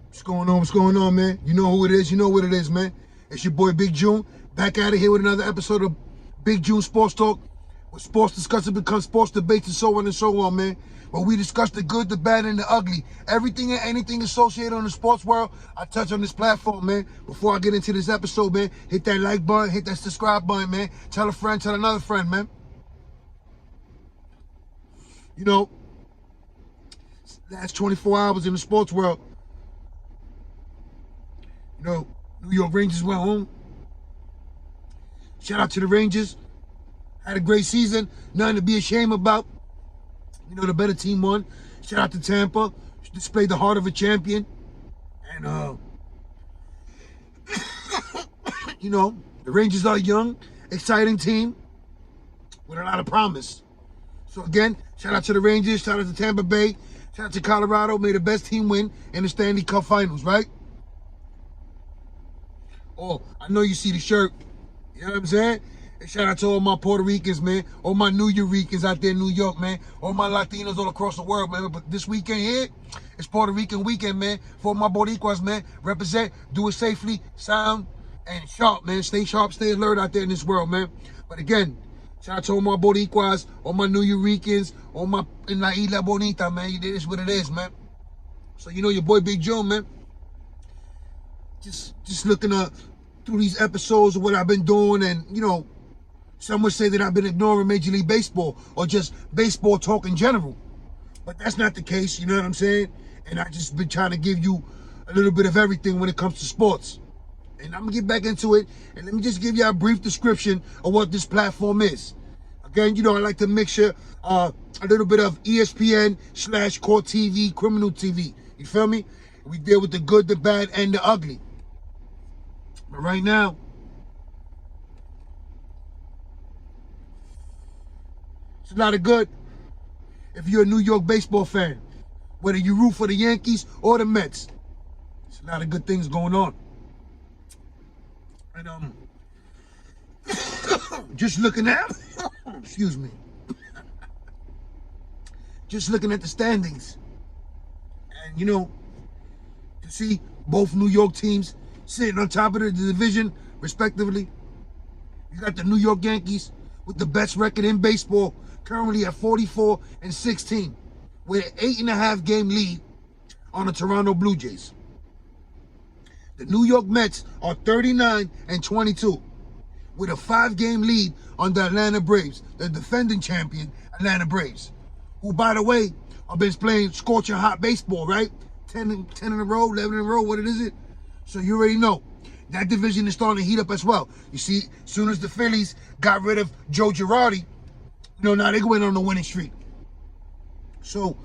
What's going on? What's going on, man? You know who it is. You know what it is, man. It's your boy, Big June. Back out of here with another episode of Big June Sports Talk. Where sports discussion becomes sports debates and so on, man. Where we discuss the good, the bad, and the ugly. Everything and anything associated on the sports world, I touch on this platform, man. Before I get into this episode, man, hit that like button, hit that subscribe button, man. Tell a friend, tell another friend, man. You know, last 24 hours in the sports world, you know, New York Rangers went home. Shout out to the Rangers. Had a great season. Nothing to be ashamed about. You know, the better team won. Shout out to Tampa. Displayed the heart of a champion. And, you know, the Rangers are a young, exciting team with a lot of promise. So, again, shout out to the Rangers. Shout out to Tampa Bay. Shout out to Colorado. May the best team win in the Stanley Cup Finals, right? Oh, I know you see the shirt. You know what I'm saying? And shout out to all my Puerto Ricans, man. All my New Yorkers out there in New York, man. All my Latinos all across the world, man. But this weekend here, it's Puerto Rican weekend, man. For my Boricuas, man. Represent, do it safely, sound, and sharp, man. Stay sharp, stay alert out there in this world, man. But again, shout out to all my Boricuas, all my New Yorkers, all my in La Isla Bonita, man. It is what it is, man. So you know your boy Big Joe, man. Just looking through these episodes of what I've been doing, and you know, some would say that I've been ignoring Major League Baseball or just baseball talk in general, but that's not the case. You know what I'm saying? And I just been trying to give you a little bit of everything when it comes to sports. And I'm gonna get back into it, and let me just give you a brief description of what this platform is. Again, you know, I like to mixture a little bit of ESPN/Court TV, criminal TV. You feel me? We deal with the good, the bad, and the ugly. But right now, it's a lot of good if you're a New York baseball fan, whether you root for the Yankees or the Mets. There's a lot of good things going on. And just looking at, excuse me, just looking at the standings, and you know, to see both New York teams sitting on top of the division, respectively. You got the New York Yankees with the best record in baseball, currently at 44-16, with an 8.5 game lead on the Toronto Blue Jays. The New York Mets are 39-22, with a 5-game lead on the Atlanta Braves, the defending champion Atlanta Braves, who, by the way, have been playing scorching hot baseball, right? 10 in a row, 11 in a row, what is it? So you already know. That division is starting to heat up as well. You see, as soon as the Phillies got rid of Joe Girardi, you know, now they went on the winning streak. So,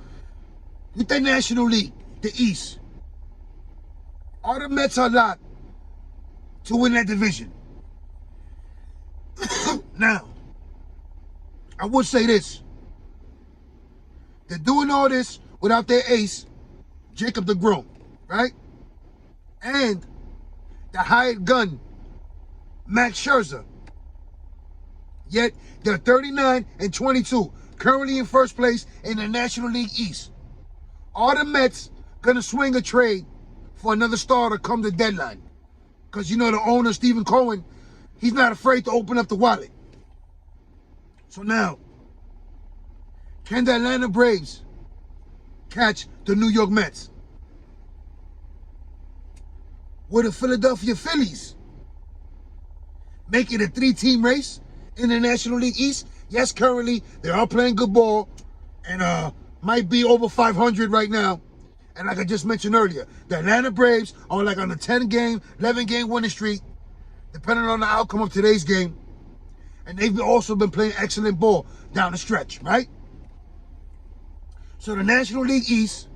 with the National League, the East, all the Mets are locked to win that division. Now, I would say this. They're doing all this without their ace, Jacob deGrom, right? And the hired gun, Max Scherzer. Yet they're 39-22, currently in first place in the National League East. Are the Mets gonna swing a trade for another starter come the deadline? Because you know the owner, Stephen Cohen, he's not afraid to open up the wallet. So now, can the Atlanta Braves catch the New York Mets? Will the Philadelphia Phillies make it a 3-team race in the National League East? Yes, currently they are playing good ball and might be over 500 right now. And like I just mentioned earlier, the Atlanta Braves are like on a 10-game, 11-game winning streak, depending on the outcome of today's game. And they've also been playing excellent ball down the stretch, right? So the National League East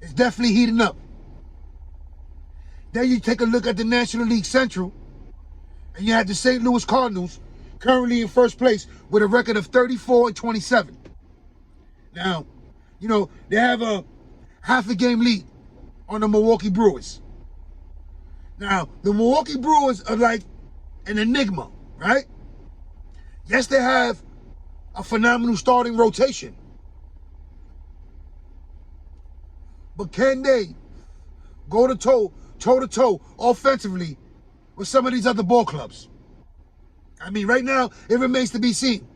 is definitely heating up. Then you take a look at the National League Central, and you have the St. Louis Cardinals currently in first place with a record of 34-27. Now, you know, they have a half a game lead on the Milwaukee Brewers. Now, the Milwaukee Brewers are like an enigma, right? Yes, they have a phenomenal starting rotation. But can they go to toe-to-toe offensively with some of these other ball clubs. I mean, right now, it remains to be seen.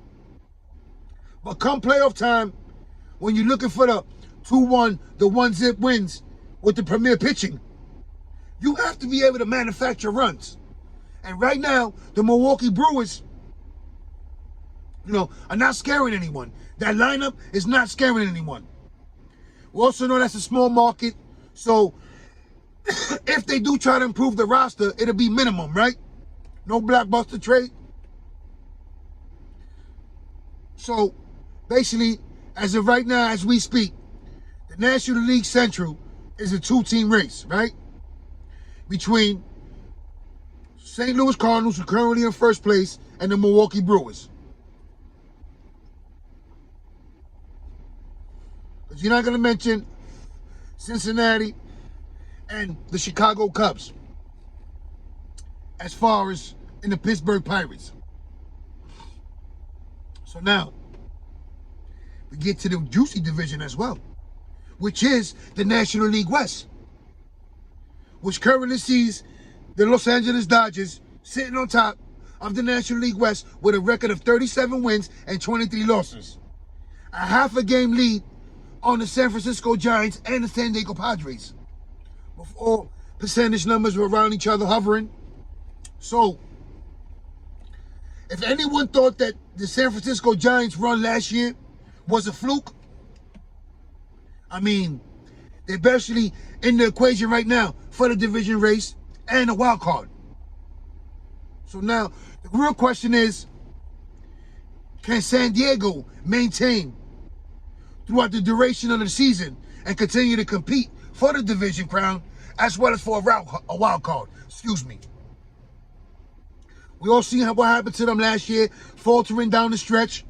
But come playoff time, when you're looking for the 2-1, the one-zip wins with the premier pitching, you have to be able to manufacture runs. And right now, the Milwaukee Brewers, are not scaring anyone. That lineup is not scaring anyone. We also know that's a small market, so if they do try to improve the roster, it'll be minimum, right? No blockbuster trade. So, basically, as of right now, as we speak, the National League Central is a two-team race, right? Between St. Louis Cardinals, who are currently in first place, and the Milwaukee Brewers. Because you're not going to mention Cincinnati and the Chicago Cubs as far as in the Pittsburgh Pirates. So now, we get to the juicy division as well, which is the National League West, which currently sees the Los Angeles Dodgers sitting on top of the National League West with a record of 37 wins and 23 losses. A half a game lead on the San Francisco Giants and the San Diego Padres, with all percentage numbers were around each other hovering. So, if anyone thought that the San Francisco Giants run last year was a fluke, I mean, they're basically in the equation right now for the division race and a wild card. So now, the real question is, can San Diego maintain throughout the duration of the season and continue to compete for the division crown as well as for a wild card? Excuse me. We all seen what happened to them last year, faltering down the stretch.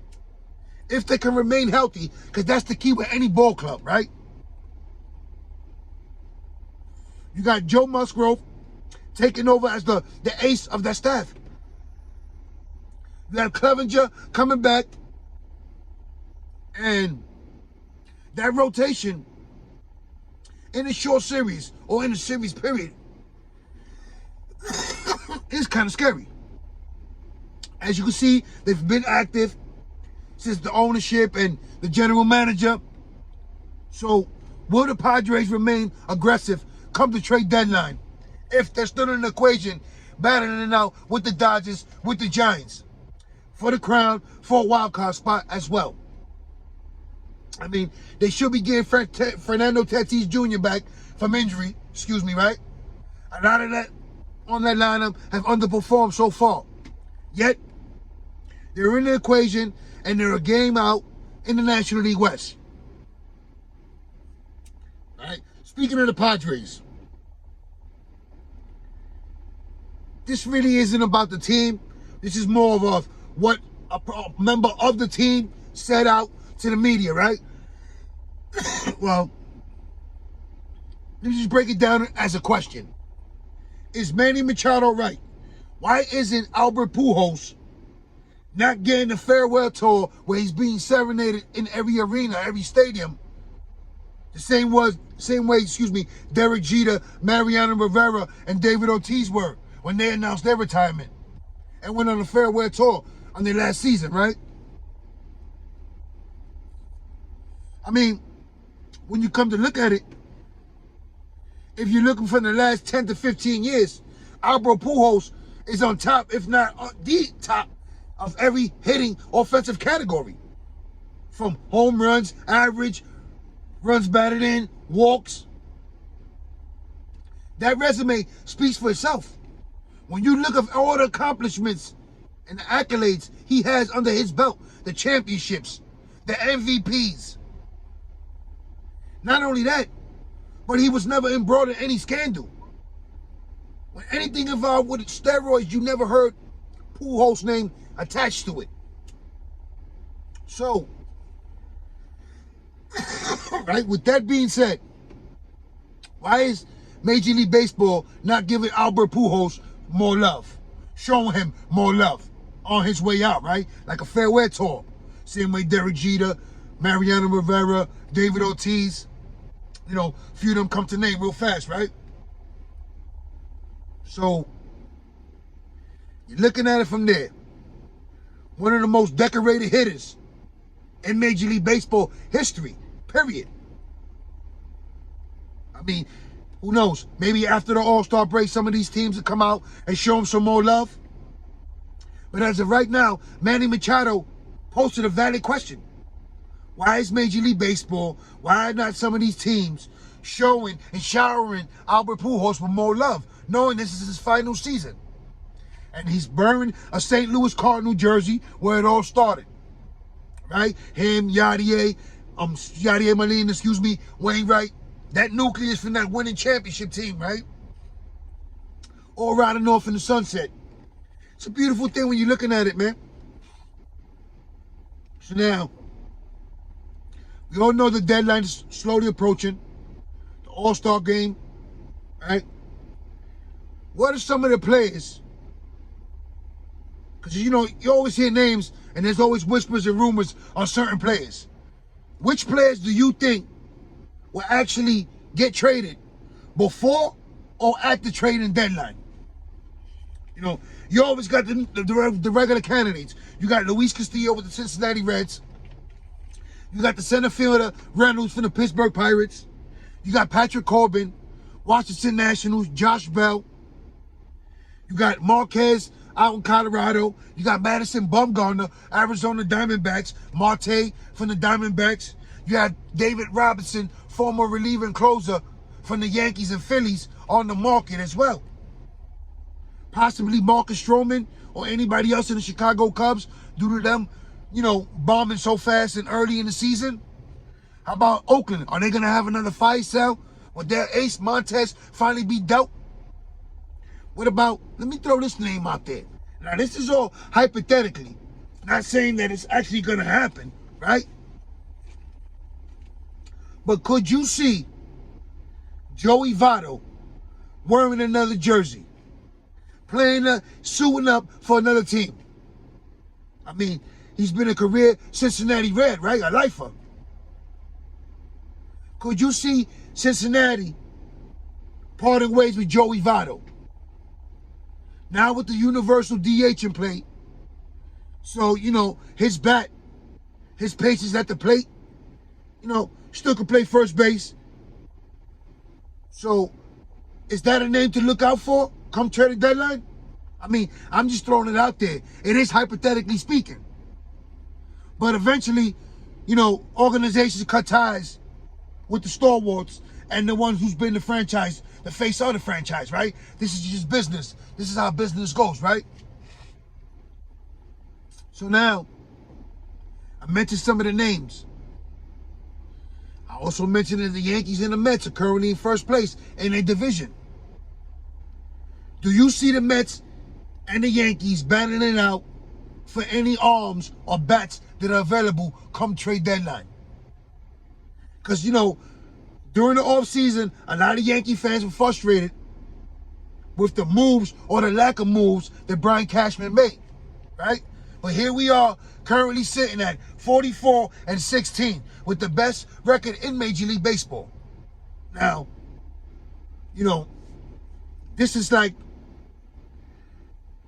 If they can remain healthy, because that's the key with any ball club, right? You got Joe Musgrove taking over as the ace of that staff. You have Clevenger coming back. And that rotation in a short series or in a series period is kind of scary. As you can see, they've been active since the ownership and the general manager. So will the Padres remain aggressive come the trade deadline if they're still in the equation, battling it out with the Dodgers, with the Giants for the crown, for a wild card spot as well? I mean, they should be getting Fernando Tatis Jr. back from injury, right? A lot of that on that lineup have underperformed so far. Yet, they're in the equation and they're a game out in the National League West. All right. Speaking of the Padres, this really isn't about the team. This is more of what a member of the team set out to the media, right? Well, let me just break it down as a question. Is Manny Machado right? Why isn't Albert Pujols not getting the farewell tour where he's being serenaded in every arena, every stadium? The same way, Derek Jeter, Mariano Rivera, and David Ortiz were when they announced their retirement and went on a farewell tour on their last season, right? I mean, when you come to look at it, if you're looking for the last 10 to 15 years, Albert Pujols is on top, if not the top, of every hitting offensive category. From home runs, average, runs batted in, walks. That resume speaks for itself. When you look at all the accomplishments and the accolades he has under his belt, the championships, the MVPs. Not only that, but he was never embroiled in any scandal. When anything involved with steroids, you never heard Pujols' name attached to it. So, right, with that being said, why is Major League Baseball not giving Albert Pujols more love? Showing him more love on his way out, right? Like a farewell tour. Same way Derek Jeter, Mariano Rivera, David Ortiz, a few of them come to name real fast, right? So you're looking at it from there. One of the most decorated hitters in Major League Baseball history, period. I mean, who knows? Maybe after the All-Star break, some of these teams will come out and show him some more love. But as of right now, Manny Machado posted a valid question. Why is Major League Baseball, why are not some of these teams showing and showering Albert Pujols with more love, knowing this is his final season? And he's wearing a St. Louis Cardinal jersey where it all started, right? Him, Yadier Molina, Wainwright, that nucleus from that winning championship team, right? All riding off in the sunset. It's a beautiful thing when you're looking at it, man. So now, we all know the deadline is slowly approaching. The All-Star game, right? What are some of the players? Because, you know, you always hear names and there's always whispers and rumors on certain players. Which players do you think will actually get traded before or at the trading deadline? You know, you always got the regular candidates. You got Luis Castillo with the Cincinnati Reds. You got the center fielder Reynolds from the Pittsburgh Pirates. You got Patrick Corbin, Washington Nationals, Josh Bell. You got Marquez out in Colorado. You got Madison Bumgarner, Arizona Diamondbacks. Marte from the Diamondbacks. You had David Robinson, former reliever and closer from the Yankees and Phillies, on the market as well. Possibly Marcus Stroman or anybody else in the Chicago Cubs due to them, you know, bombing so fast and early in the season. How about Oakland? Are they going to have another fire sale? Will their ace Montez finally be dealt? What about, let me throw this name out there. Now, this is all hypothetically. Not saying that it's actually going to happen, right? But could you see Joey Votto wearing another jersey? Suiting up for another team? I mean, he's been a career Cincinnati Red, right? A lifer. Could you see Cincinnati parting ways with Joey Votto? Now with the universal DH in play, so, you know, his bat, his patience at the plate, you know, still can play first base. So, is that a name to look out for come trading deadline? I mean, I'm just throwing it out there. It is hypothetically speaking. But eventually, you know, organizations cut ties with the stalwarts and the ones who's been the franchise, the face of the franchise, right? This is just business. This is how business goes, right? So now, I mentioned some of the names. I also mentioned that the Yankees and the Mets are currently in first place in their division. Do you see the Mets and the Yankees battling it out for any arms or bats that are available come trade deadline? Because, you know, during the offseason, a lot of Yankee fans were frustrated with the moves or the lack of moves that Brian Cashman made, right? But here we are currently sitting at 44-16 with the best record in Major League Baseball. Now, you know, this is like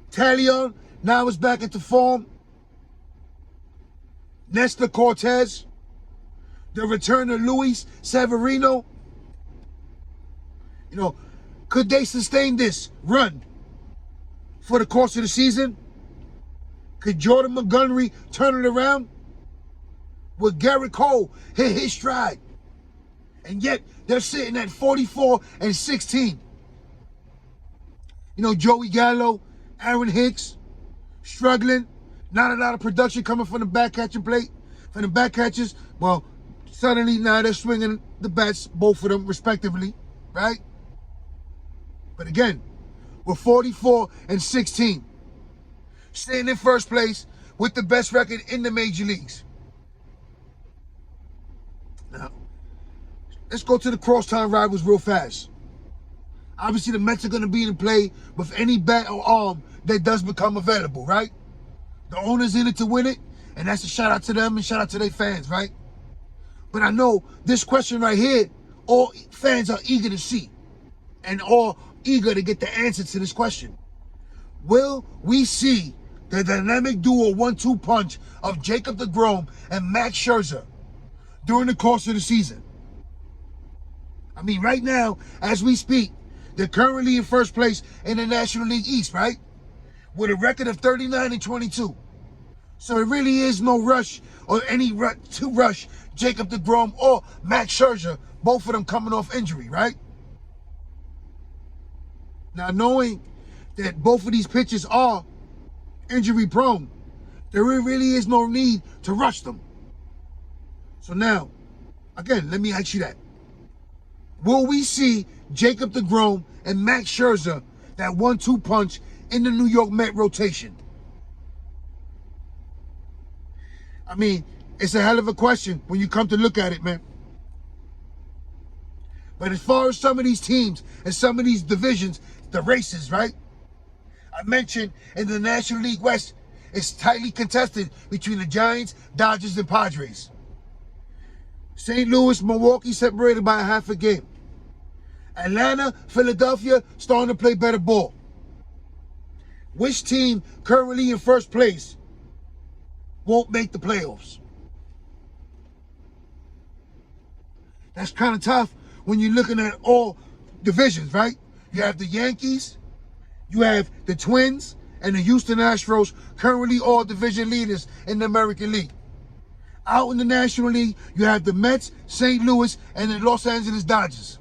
Talion now is back into form. Nestor Cortez, the return of Luis Severino. You know, could they sustain this run for the course of the season? Could Jordan Montgomery turn it around? Would Garrett Cole hit his stride? And yet they're sitting at 44-16. You know, Joey Gallo, Aaron Hicks, struggling. Not a lot of production coming from the back catching plate. From the back catchers, well, suddenly now they're swinging the bats, both of them respectively, right? But again, we're 44-16. Staying in first place with the best record in the major leagues. Now, let's go to the crosstown rivals real fast. Obviously, the Mets are going to be in play with any bat or arm that does become available, right? The owner's in it to win it, and that's a shout out to them and shout out to their fans, right? But I know this question right here, all fans are eager to see. and all eager to get the answer to this question. Will we see the dynamic duo 1-2 punch of Jacob deGrom and Max Scherzer during the course of the season? I mean, right now, as we speak, they're currently in first place in the National League East, right? With a record of 39-22. So it really is no rush or any to rush Jacob deGrom or Max Scherzer, both of them coming off injury, right? Now, knowing that both of these pitchers are injury prone, there really is no need to rush them. So now, again, let me ask you that. Will we see Jacob deGrom and Max Scherzer, that 1-2 punch in the New York Met rotation? I mean, it's a hell of a question when you come to look at it, man. But as far as some of these teams and some of these divisions, the races, right? I mentioned in the National League West, it's tightly contested between the Giants, Dodgers, and Padres. St. Louis, Milwaukee separated by a half a game. Atlanta, Philadelphia starting to play better ball. Which team currently in first place won't make the playoffs? That's kind of tough when you're looking at all divisions, right? You have the Yankees, you have the Twins, and the Houston Astros, currently all division leaders in the American League. Out in the National League, you have the Mets, St. Louis, and the Los Angeles Dodgers.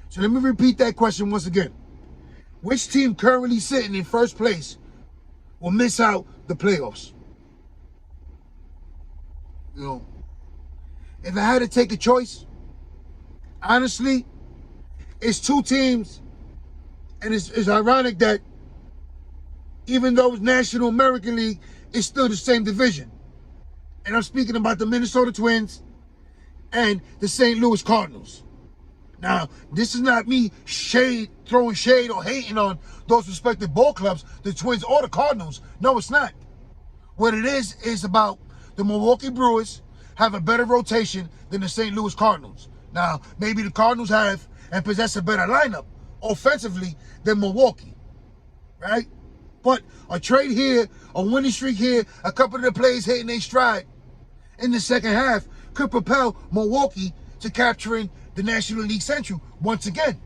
So let me repeat that question once again. Which team currently sitting in first place will miss out the playoffs? You know, if I had to take a choice, honestly, it's two teams, and it's ironic that even though it's National American League, it's still the same division. And I'm speaking about the Minnesota Twins and the St. Louis Cardinals. Now, this is not me throwing shade or hating on those respective ball clubs, the Twins or the Cardinals. No, it's not. What it is about the Milwaukee Brewers have a better rotation than the St. Louis Cardinals. Now, maybe the Cardinals have and possess a better lineup offensively than Milwaukee, right? But a trade here, a winning streak here, a couple of the players hitting their stride in the second half could propel Milwaukee to capturing the National League Central once again.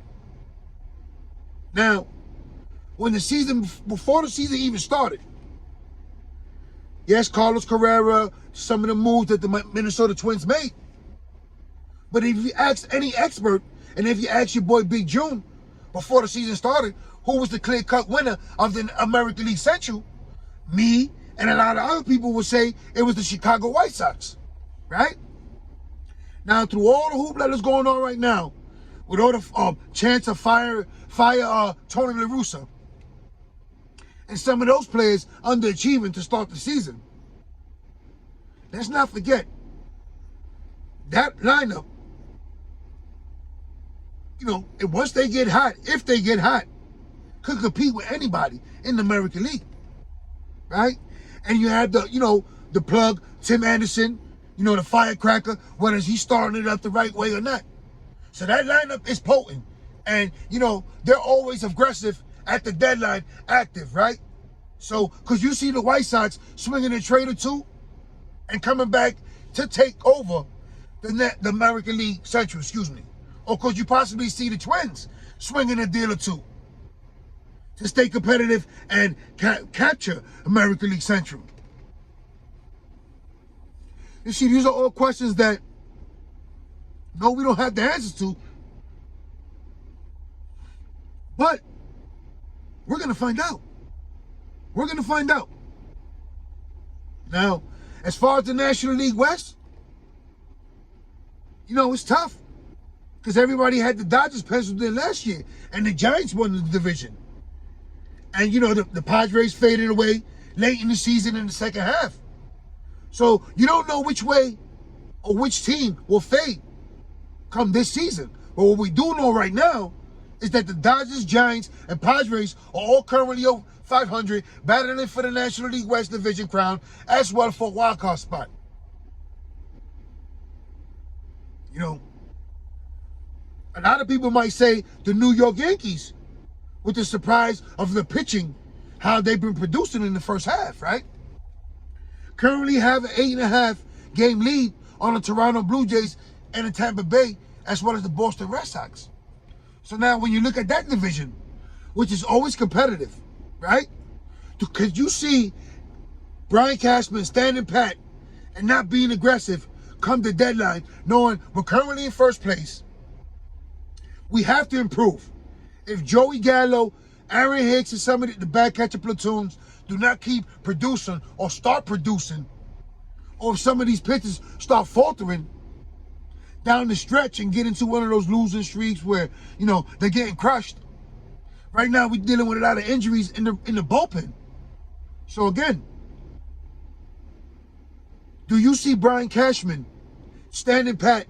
Now, before the season even started, yes, Carlos Correa, some of the moves that the Minnesota Twins made. But if you ask any expert, and if you ask your boy Big June, before the season started, who was the clear-cut winner of the American League Central, me and a lot of other people would say it was the Chicago White Sox, right? Now, through all the hoopla that's going on right now, with all the chance of fire Tony La Russa, and some of those players underachieving to start the season, let's not forget that lineup. You know, once they get hot, if they get hot, could compete with anybody in the American League, right? And you have the plug, Tim Anderson, the firecracker, whether he's starting it up the right way or not. So that lineup is potent. And, they're always aggressive at the deadline, active, right? So, because you see the White Sox swinging a trade or two and coming back to take over the American League Central, Or could you possibly see the Twins swinging a deal or two to stay competitive and capture American League Central? You see, these are all questions that, no, we don't have the answers to. But we're going to find out. We're going to find out. Now, as far as the National League West, it's tough. Because everybody had the Dodgers penciled in last year. And the Giants won the division. And, the Padres faded away late in the season in the second half. So you don't know which way or which team will fade come this season. But what we do know right now is that the Dodgers, Giants, and Padres are all currently over 500, battling for the National League West Division crown, as well for a wildcard spot. A lot of people might say the New York Yankees, with the surprise of the pitching, how they've been producing in the first half, right? Currently have an 8.5 game lead on the Toronto Blue Jays and the Tampa Bay, as well as the Boston Red Sox. So now when you look at that division, which is always competitive, right? Because you see Brian Cashman standing pat and not being aggressive come the deadline, knowing we're currently in first place. We have to improve. If Joey Gallo, Aaron Hicks, and some of the back catcher platoons do not keep producing or start producing, or if some of these pitchers start faltering down the stretch and get into one of those losing streaks where, you know, they're getting crushed. Right now, we're dealing with a lot of injuries in the bullpen. So again, do you see Brian Cashman standing pat,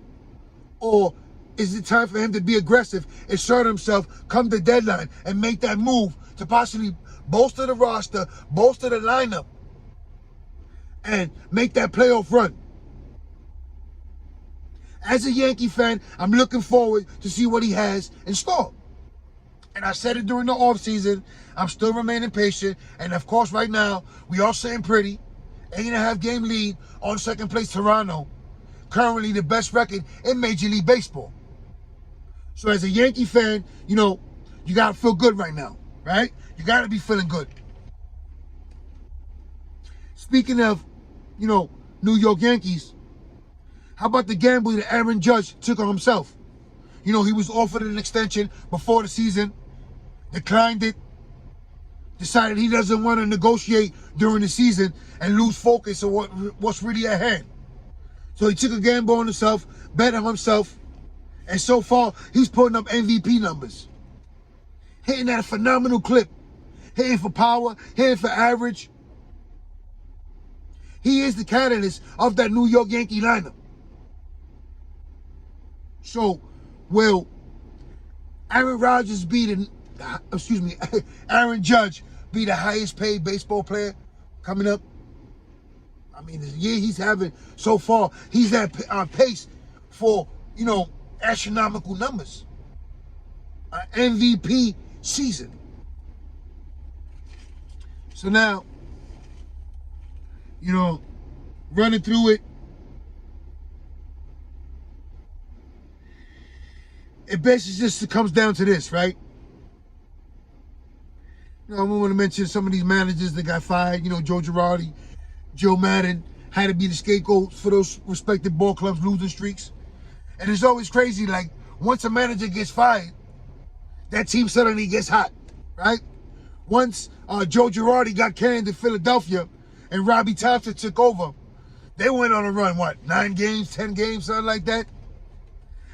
or is it time for him to be aggressive, assert himself, come the deadline, and make that move to possibly bolster the roster, bolster the lineup, and make that playoff run? As a Yankee fan, I'm looking forward to see what he has in store. And I said it during the offseason, I'm still remaining patient. And of course, right now, we all sitting pretty. 8.5 game lead on second place Toronto. Currently the best record in Major League Baseball. So as a Yankee fan, you know, you got to feel good right now, right? You got to be feeling good. Speaking of, you know, New York Yankees, how about the gamble that Aaron Judge took on himself? You know, he was offered an extension before the season, declined it, decided he doesn't want to negotiate during the season and lose focus on what's really at hand. So he took a gamble on himself, bet on himself, and so far, he's putting up MVP numbers. Hitting at a phenomenal clip. Hitting for power, hitting for average. He is the catalyst of that New York Yankee lineup. So, will Aaron Judge be the highest paid baseball player coming up? I mean, the year he's having so far, he's at pace for, you know, astronomical numbers. An MVP season. So now, you know, running through it, it basically just comes down to this, right? You know, I want to mention some of these managers that got fired. You know, Joe Girardi, Joe Madden had to be the scapegoat for those respective ball clubs' losing streaks. And it's always crazy, like, once a manager gets fired, that team suddenly gets hot, right? Once Joe Girardi got canned in Philadelphia and Robbie Thompson took over, they went on a run, 9 games, 10 games, something like that?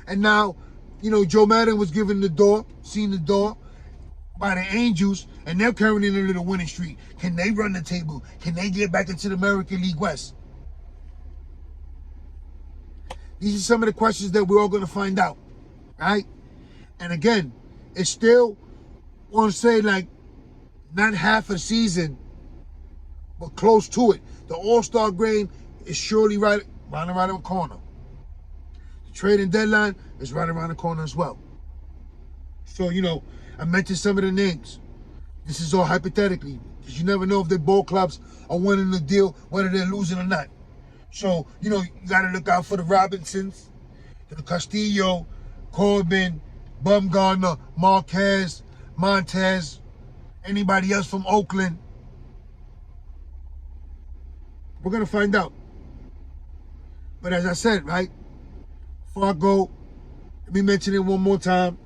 And now, you know, Joe Madden was seen the door by the Angels, and they're currently in a little winning streak. Can they run the table? Can they get back into the American League West? These are some of the questions that we're all going to find out, right? And again, it's still, I want to say, like, not half a season, but close to it. The All-Star game is surely right around the corner. The trading deadline is right around the corner as well. So, you know, I mentioned some of the names. This is all hypothetically, because you never know if their ball clubs are winning the deal, whether they're losing or not. So, you know, you got to look out for the Robinsons, the Castillo, Corbin, Bumgarner, Marquez, Montez, anybody else from Oakland. We're going to find out. But as I said, right, before I go, let me mention it one more time.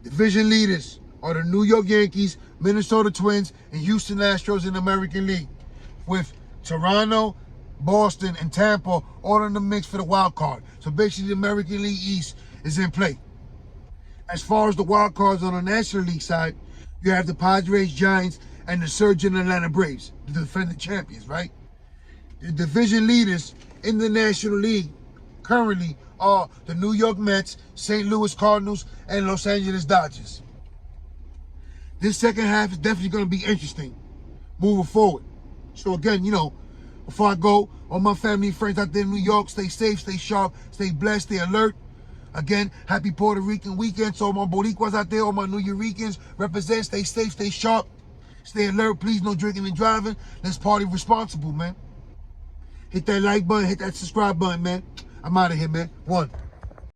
Division leaders are the New York Yankees, Minnesota Twins, and Houston Astros in the American League, with Toronto, Boston, and Tampa all in the mix for the wild card. So basically the American League East is in play. As far as the wild cards on the National League side, you have the Padres, Giants, and the surging Atlanta Braves, the defending champions, right? The division leaders in the National League currently are the New York Mets, St. Louis Cardinals, and Los Angeles Dodgers. This second half is definitely going to be interesting moving forward. So again, you know, Before I go, all my family and friends out there in New York, stay safe, stay sharp, stay blessed, stay alert. Again, happy Puerto Rican weekend. So all my Boricuas out there, all my New Yorkers, represent, stay safe, stay sharp, stay alert. Please, no drinking and driving. Let's party responsible, man. Hit that like button, hit that subscribe button, man. I'm out of here, man. One.